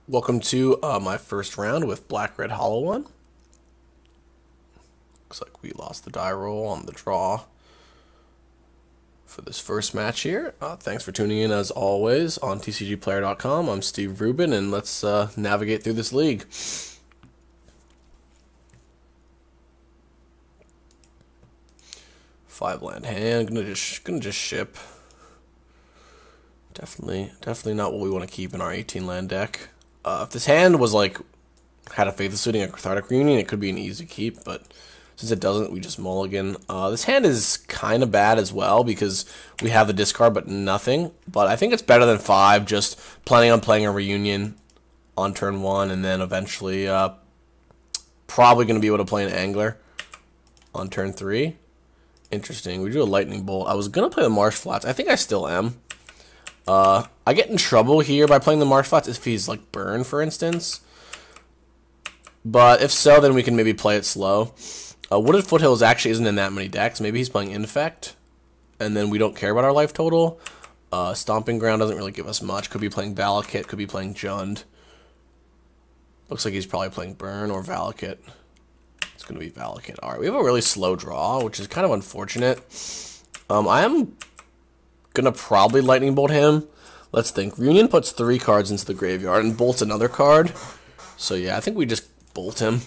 Welcome to my first round with Black Red Hollow One. Looks like we lost the die roll on the draw for this first match here. Thanks for tuning in as always on TCGplayer.com. I'm Steve Rubin, and let's navigate through this league. Five land hand. Gonna just ship. Definitely not what we want to keep in our 18 land deck. If this hand was like had a Faithless Suiting, a Cathartic Reunion, it could be an easy keep, but since it doesn't, we just mulligan. This hand is kind of bad as well because we have the discard but nothing. But I think it's better than 5, just planning on playing a Reunion on turn 1 and then eventually probably going to be able to play an Angler on turn 3. Interesting. We do a Lightning Bolt. I was going to play the Marsh Flats. I think I still am. I get in trouble here by playing the Marsh Flats if he's like Burn, for instance. But if so, then we can maybe play it slow. Wooded Foothills actually isn't in that many decks. Maybe he's playing Infect, and then we don't care about our life total. Stomping Ground doesn't really give us much. Could be playing Valakut, could be playing Jund. Looks like he's probably playing Burn or Valakut. It's going to be Valakut. Alright, we have a really slow draw, which is kind of unfortunate. I am going to probably Lightning Bolt him. Let's think. Reunion puts 3 cards into the graveyard and bolts another card. So yeah, I think we just bolt him.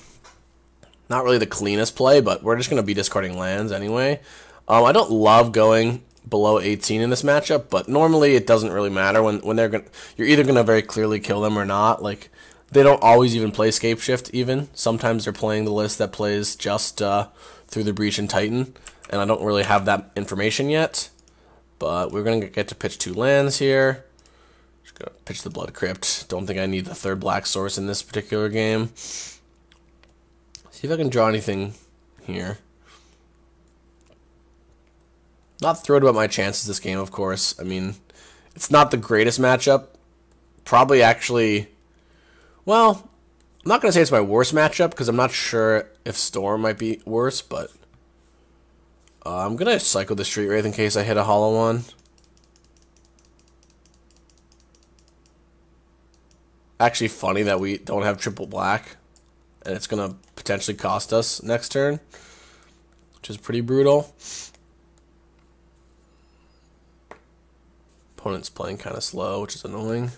Not really the cleanest play, but we're just going to be discarding lands anyway. I don't love going below 18 in this matchup, but normally it doesn't really matter when they're going. You're either going to very clearly kill them or not. Like they don't always even play Scapeshift. Even sometimes they're playing the list that plays just Through the Breach and Titan, and I don't really have that information yet. But we're going to get to pitch 2 lands here. Just going to pitch the Blood Crypt. Don't think I need the 3rd black source in this particular game. See if I can draw anything here. Not thrilled about my chances this game, of course. I mean, it's not the greatest matchup. Probably actually, well, I'm not going to say it's my worst matchup because I'm not sure if Storm might be worse, but I'm going to cycle the Street Wraith in case I hit a hollow one. Actually funny that we don't have triple black, and it's going to potentially cost us next turn, which is pretty brutal. Opponent's playing kind of slow, which is annoying.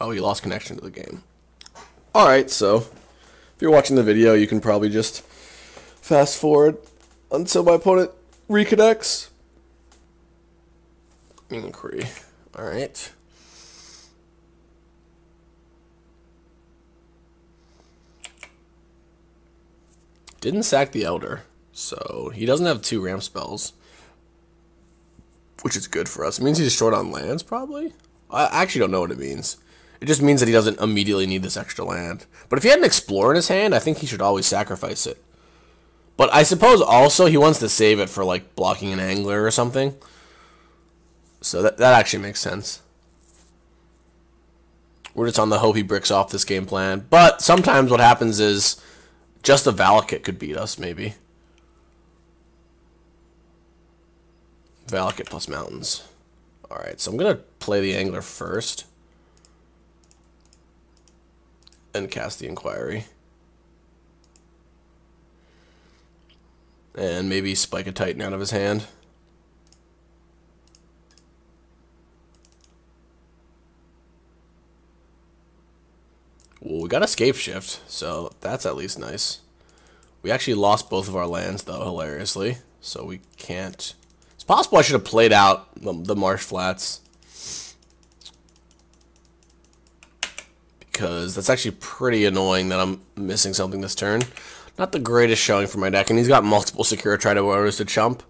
Oh, you lost connection to the game. Alright, so if you're watching the video, you can probably just fast forward until my opponent reconnects. Inquiry. Alright. Didn't sack the Elder, so he doesn't have 2 ramp spells, which is good for us. It means he's short on lands, probably? I actually don't know what it means. It just means that he doesn't immediately need this extra land. But if he had an Explorer in his hand, I think he should always sacrifice it. But I suppose also he wants to save it for like blocking an Angler or something. So that actually makes sense. We're just on the hope he bricks off this game plan. But sometimes what happens is just a Valakut could beat us, maybe. Valakut plus mountains. Alright, so I'm going to play the Angler first. And cast the Inquiry. And maybe spike a Titan out of his hand. Well, we got Escape Shift, so that's at least nice. We actually lost both of our lands, though, hilariously. So we can't. It's possible I should have played out the Marsh Flats, because that's actually pretty annoying that I'm missing something this turn. Not the greatest showing for my deck, and he's got multiple Secure Tridentors to chump.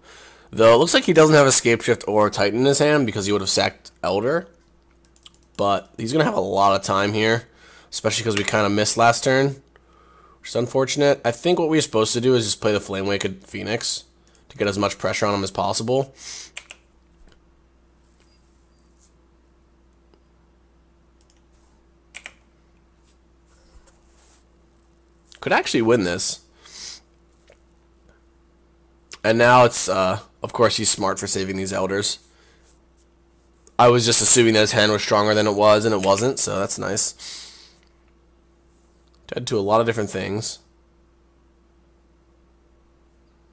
Though it looks like he doesn't have Escape Shift or Titan in his hand because he would have sacked Elder. But he's going to have a lot of time here, especially because we kind of missed last turn, which is unfortunate. I think what we're supposed to do is just play the Flame Waked Phoenix to get as much pressure on him as possible. Could actually win this. And now it's, of course, he's smart for saving these elders. I was just assuming that his hand was stronger than it was, and it wasn't, so that's nice. Dead to a lot of different things,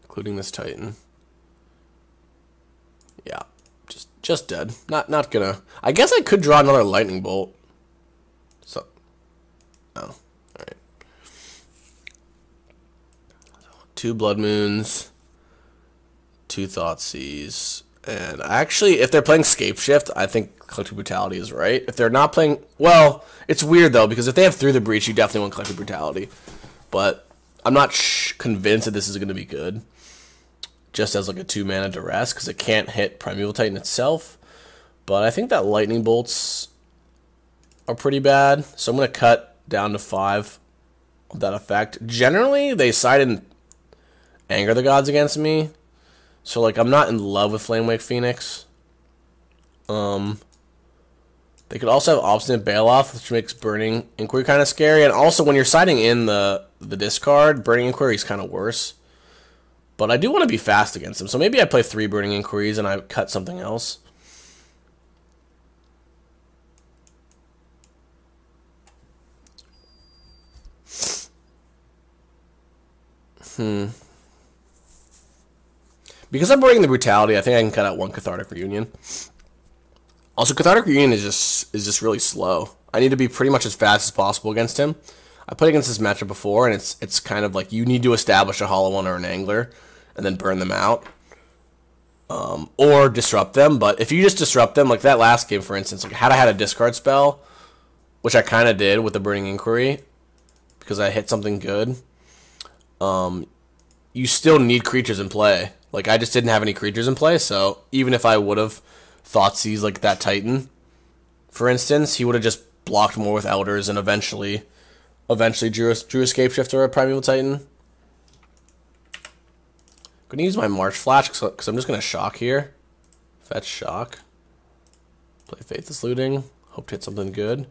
including this Titan. Yeah, just dead. Not gonna. I guess I could draw another lightning bolt. So, oh, all right. 2 Blood Moons, 2 Thoughtseize, and actually, if they're playing Scapeshift, I think Collective Brutality is right. If they're not playing, well, it's weird though, because if they have Through the Breach, you definitely want Collective Brutality. But I'm not convinced that this is going to be good, just as like a 2-mana duress, because it can't hit Primeval Titan itself. But I think that Lightning Bolts are pretty bad, so I'm going to cut down to 5 of that effect. Generally, they side in Anger the Gods against me, so like I'm not in love with Flamewake Phoenix. They could also have Obstinate Bailoff, which makes Burning Inquiry kind of scary, and also when you're siding in the discard, Burning Inquiry is kind of worse. But I do want to be fast against him, so maybe I play 3 Burning Inquiries and I cut something else. Because I'm burning the Brutality, I think I can cut out 1 Cathartic Reunion. Also, Cathartic Reunion is just really slow. I need to be pretty much as fast as possible against him. I played against this matchup before, and it's kind of like you need to establish a Hollow One or an Angler, and then burn them out. Or disrupt them, but if you just disrupt them, like that last game, for instance, like had I had a discard spell, which I kind of did with the Burning Inquiry, because I hit something good, you still need creatures in play. Like, I just didn't have any creatures in play, so even if I would have Thoughtseize like that Titan, for instance, he would have just blocked more with Elders and eventually drew a Scapeshift or a Primeval Titan. I'm going to use my March Flash because I'm just going to shock here. Fetch Shock. Play Faithless Looting. Hope to hit something good.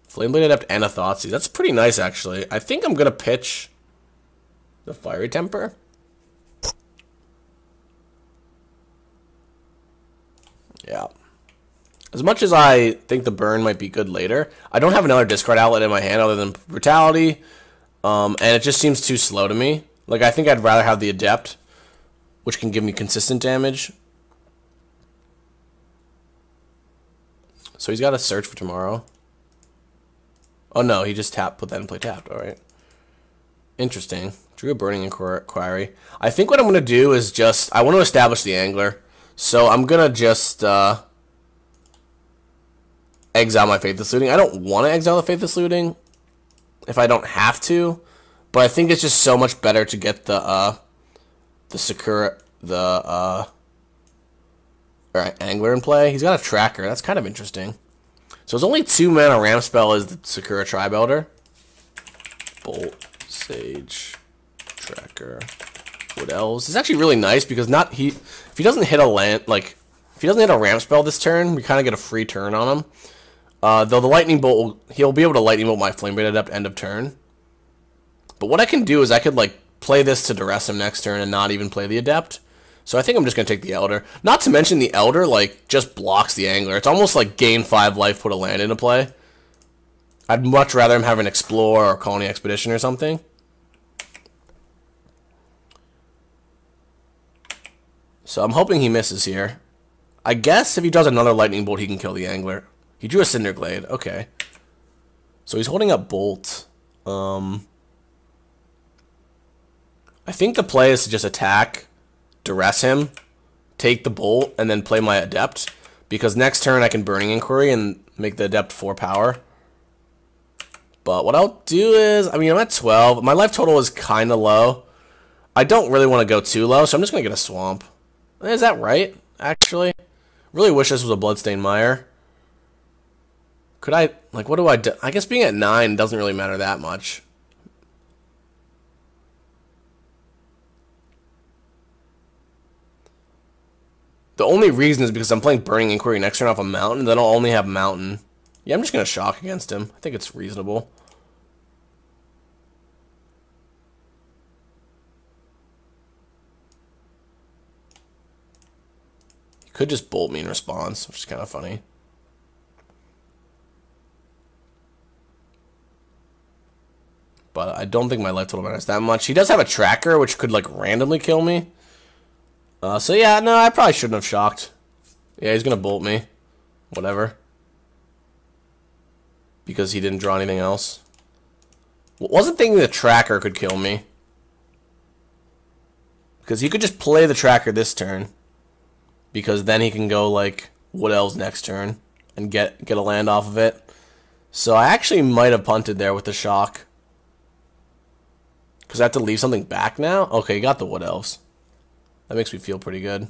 Flameblade Adept and a Thoughtseize. That's pretty nice, actually. I think I'm going to pitch the Fiery Temper. Yeah. As much as I think the burn might be good later, I don't have another discard outlet in my hand other than Brutality, and it just seems too slow to me. Like, I think I'd rather have the Adept, which can give me consistent damage. So he's got to search for tomorrow. Oh no, he just put that in play tapped, alright. Interesting. Drew a Burning Inquiry. I think what I'm going to do is just, I want to establish the Angler. So I'm going to just exile my Faithless Looting. I don't want to exile the Faithless Looting if I don't have to, but I think it's just so much better to get the Sakura, Angler in play. He's got a Tracker. That's kind of interesting. So it's only 2 mana ramp spell is the Sakura Tribe Elder. Bolt, Sage, Tracker, Wood Elves. It's actually really nice because if he doesn't hit a land, like if he doesn't hit a ramp spell this turn, we kind of get a free turn on him. Though the Lightning Bolt, he'll be able to Lightning Bolt my Flameblade Adept end of turn. But what I can do is I could like play this to duress him next turn and not even play the Adept. So I think I'm just gonna take the Elder. Not to mention the Elder like just blocks the Angler. It's almost like gain 5 life, put a land into play. I'd much rather him have an Explore or Colony Expedition or something. So I'm hoping he misses here. I guess if he does another Lightning Bolt, he can kill the Angler. He drew a Cinderglade. Okay. So he's holding up Bolt. I think the play is to just attack, duress him, take the Bolt, and then play my Adept. Because next turn I can Burning Inquiry and make the Adept 4 power. But what I'll do is, I mean, I'm at 12. My life total is kind of low. I don't really want to go too low, so I'm just going to get a Swamp. Is that right, actually? Really wish this was a Bloodstained Mire. Could I, like, what do I do? I guess being at 9 doesn't really matter that much. The only reason is because I'm playing Burning Inquiry next turn off a mountain, then I'll only have mountain. Yeah, I'm just going to shock against him. I think it's reasonable. He could just bolt me in response, which is kind of funny. But I don't think my life total matters that much. He does have a tracker, which could, like, randomly kill me. So yeah, no, I probably shouldn't have shocked. Yeah, he's going to bolt me. Whatever. Because he didn't draw anything else. Wasn't thinking the tracker could kill me. Because he could just play the tracker this turn. Because then he can go, like, Wood Elves next turn. And get a land off of it. So I actually might have punted there with the shock. Because I have to leave something back now? Okay, you got the Wood Elves. That makes me feel pretty good.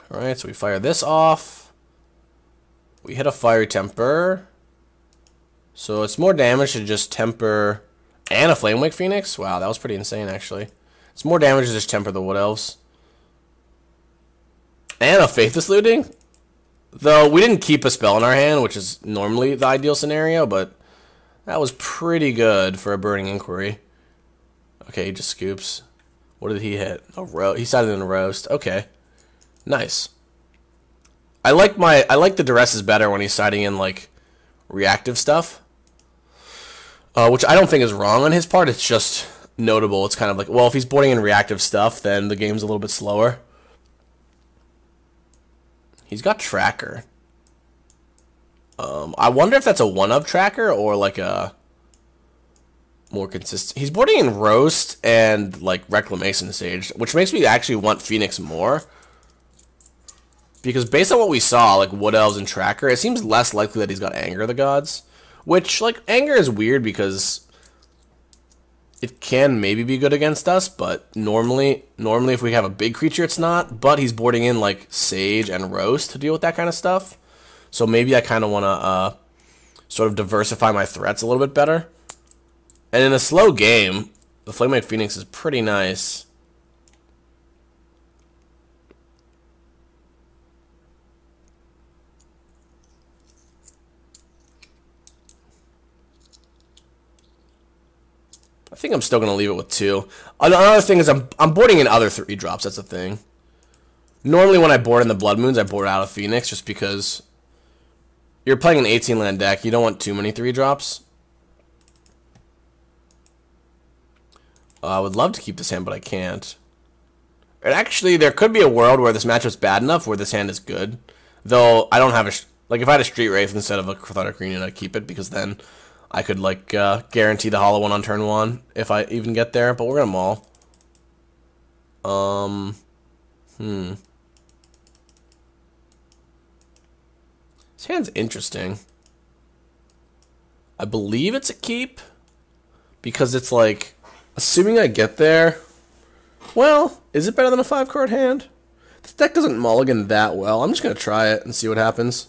Alright, so we fire this off. We hit a Fiery Temper. So it's more damage to just temper and a Flamewake Phoenix? Wow, that was pretty insane, actually. It's more damage to just temper the Wood Elves. And a Faithless Looting? Though we didn't keep a spell in our hand, which is normally the ideal scenario, but that was pretty good for a Burning Inquiry. Okay, he just scoops. What did he hit? He sided in a roast. Okay. Nice. I like the duresses better when he's siding in like reactive stuff. Which I don't think is wrong on his part, it's just notable. It's kind of like, well, if he's boarding in reactive stuff, then the game's a little bit slower. He's got tracker. I wonder if that's a one-up tracker or like a more consistent. He's boarding in Roast and like Reclamation Sage, which makes me actually want Phoenix more. Because based on what we saw, like Wood Elves and Tracker, it seems less likely that he's got Anger of the Gods. Which, like, Anger is weird because it can maybe be good against us, but normally if we have a big creature, it's not. But he's boarding in, like, Sage and Roast to deal with that kind of stuff. So maybe I kind of want to sort of diversify my threats a little bit better. And in a slow game, the Flamewake Phoenix is pretty nice. I think I'm still going to leave it with 2. Another thing is I'm boarding in other 3-drops. That's the thing. Normally when I board in the Blood Moons, I board out a Phoenix just because you're playing an 18-land deck. You don't want too many 3-drops. I would love to keep this hand, but I can't. And actually, there could be a world where this matchup's bad enough where this hand is good. Though, I don't have a... Like, if I had a Street Wraith instead of a Cathartic Reunion, I'd keep it because then I could, like, guarantee the hollow one on turn 1 if I even get there. But we're going to maul. This hand's interesting. I believe it's a keep. Because it's like... Assuming I get there... Well, is it better than a 5-card hand? This deck doesn't mulligan that well. I'm just going to try it and see what happens.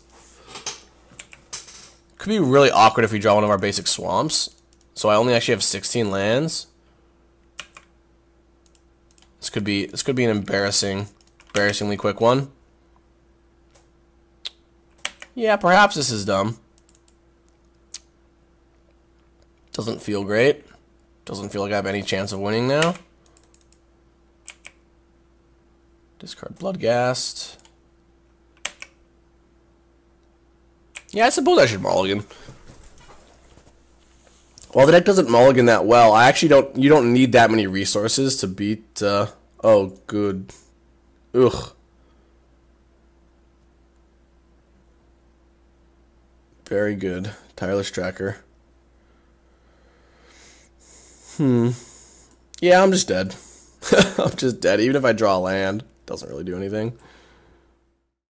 Could be really awkward if we draw one of our basic swamps. So I only actually have 16 lands. This could be an embarrassingly quick one. Yeah, perhaps this is dumb. Doesn't feel great. Doesn't feel like I have any chance of winning now. Discard Bloodghast. Yeah, I suppose I should mulligan. Well, the deck doesn't mulligan that well. I actually don't... You don't need that many resources to beat... oh, good. Ugh. Very good. Tireless Tracker. Yeah, I'm just dead. I'm just dead. Even if I draw a land, doesn't really do anything.